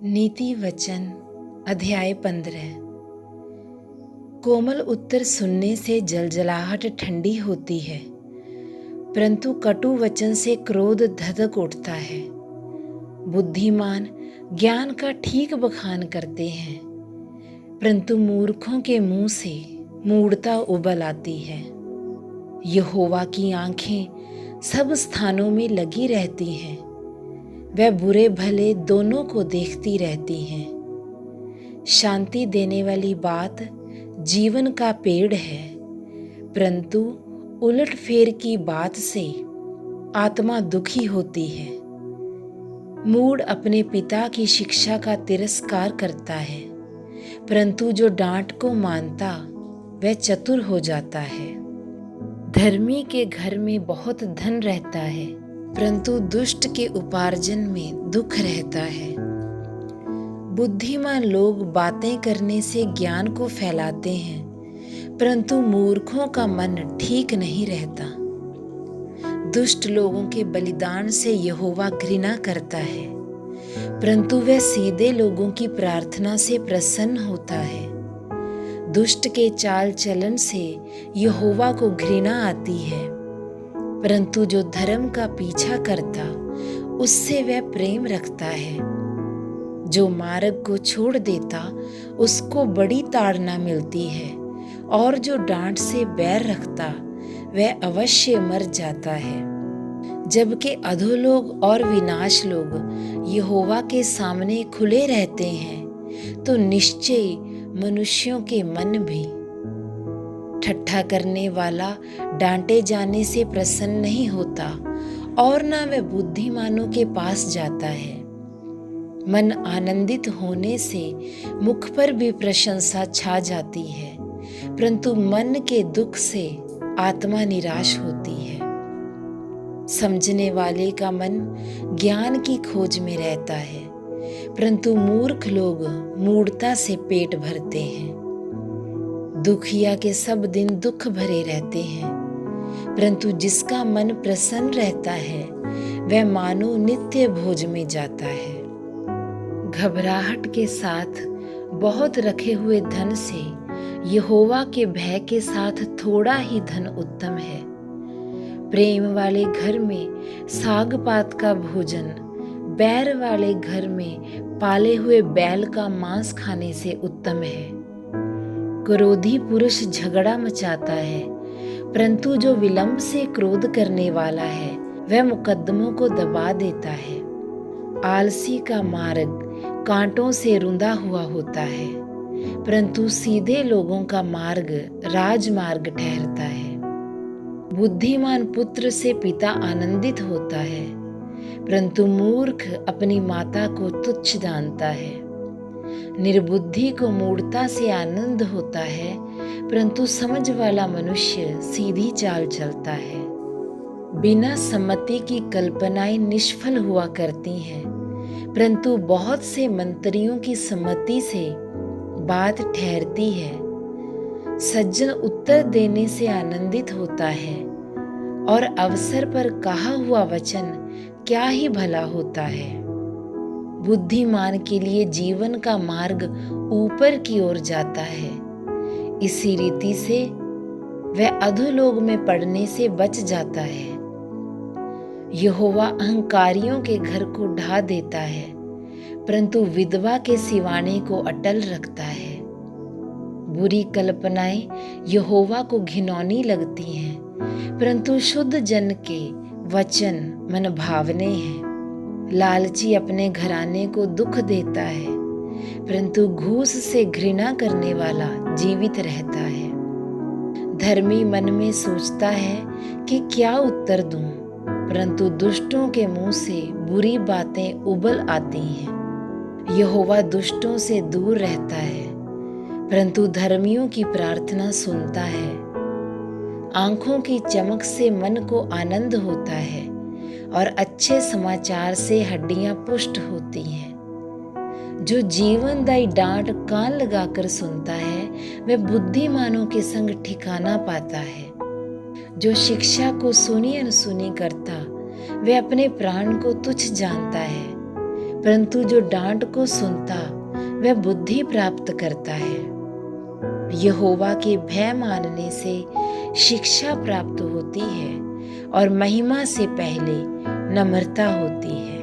नीति वचन अध्याय 15। कोमल उत्तर सुनने से जलजलाहट ठंडी होती है, परंतु कटु वचन से क्रोध धधक उठता है। बुद्धिमान ज्ञान का ठीक बखान करते हैं, परंतु मूर्खों के मुंह से मूढ़ता उबल आती है। यहोवा की आंखें सब स्थानों में लगी रहती हैं, वह बुरे भले दोनों को देखती रहती हैं। शांति देने वाली बात जीवन का पेड़ है, परंतु उलटफेर की बात से आत्मा दुखी होती है। मूढ़ अपने पिता की शिक्षा का तिरस्कार करता है, परंतु जो डांट को मानता वह चतुर हो जाता है। धर्मी के घर में बहुत धन रहता है, परंतु दुष्ट के उपार्जन में दुख रहता है। बुद्धिमान लोग बातें करने से ज्ञान को फैलाते हैं, परंतु मूर्खों का मन ठीक नहीं रहता। दुष्ट लोगों के बलिदान से यहोवा घृणा करता है, परंतु वह सीधे लोगों की प्रार्थना से प्रसन्न होता है। दुष्ट के चाल चलन से यहोवा को घृणा आती है, परंतु जो धर्म का पीछा करता उससे वह प्रेम रखता है। जो मार्ग को छोड़ देता उसको बड़ी ताड़ना मिलती है, और जो डांट से बैर रखता वह अवश्य मर जाता है। जबकि अधोलोक और विनाश लोग यहोवा के सामने खुले रहते हैं, तो निश्चय मनुष्यों के मन भी। ठट्ठा करने वाला डांटे जाने से प्रसन्न नहीं होता, और न वह बुद्धिमानों के पास जाता है। मन आनंदित होने से मुख पर भी प्रशंसा छा जाती है, परंतु मन के दुख से आत्मा निराश होती है। समझने वाले का मन ज्ञान की खोज में रहता है, परंतु मूर्ख लोग मूढ़ता से पेट भरते हैं। दुखिया के सब दिन दुख भरे रहते हैं, परंतु जिसका मन प्रसन्न रहता है वह मानो नित्य भोज में जाता है। घबराहट के साथ बहुत रखे हुए धन से यहोवा के भय के साथ थोड़ा ही धन उत्तम है। प्रेम वाले घर में साग पात का भोजन बैर वाले घर में पाले हुए बैल का मांस खाने से उत्तम है। क्रोधी पुरुष झगड़ा मचाता है, परंतु जो विलंब से क्रोध करने वाला है वह मुकद्दमों को दबा देता है। आलसी का मार्ग कांटों से रुंधा हुआ होता है, परंतु सीधे लोगों का मार्ग राजमार्ग ठहरता है। बुद्धिमान पुत्र से पिता आनंदित होता है, परंतु मूर्ख अपनी माता को तुच्छ जानता है। निर्बुद्धि को मूढ़ता से आनंद होता है, परंतु समझ वाला मनुष्य सीधी चाल चलता है। बिना सम्मति की कल्पनाएं निष्फल हुआ करती हैं, परंतु बहुत से मंत्रियों की सम्मति से बात ठहरती है। सज्जन उत्तर देने से आनंदित होता है, और अवसर पर कहा हुआ वचन क्या ही भला होता है। बुद्धिमान के लिए जीवन का मार्ग ऊपर की ओर जाता है, इसी रीति से वह अधोलोक में पड़ने से बच जाता है। यहोवा अहंकारियों के घर को ढा देता है, परंतु विधवा के सिवाने को अटल रखता है। बुरी कल्पनाएं यहोवा को घिनौनी लगती हैं, परंतु शुद्ध जन के वचन मन भावने हैं। लालची अपने घराने को दुख देता है, परंतु घूस से घृणा करने वाला जीवित रहता है। धर्मी मन में सोचता है कि क्या उत्तर दूं, परंतु दुष्टों के मुंह से बुरी बातें उबल आती हैं। यहोवा दुष्टों से दूर रहता है, परंतु धर्मियों की प्रार्थना सुनता है। आंखों की चमक से मन को आनंद होता है, और अच्छे समाचार से हड्डियां पुष्ट होती हैं। जो जीवनदायी डांट कान लगाकर सुनता है वह बुद्धिमानों के संग ठिकाना पाता है। जो शिक्षा को सुनी अनसुनी करता वह अपने प्राण को तुच्छ जानता है, परंतु जो डांट को सुनता वह बुद्धि प्राप्त करता है। यहोवा के भय मानने से शिक्षा प्राप्त होती है और महिमा से पहले नम्रता होती है।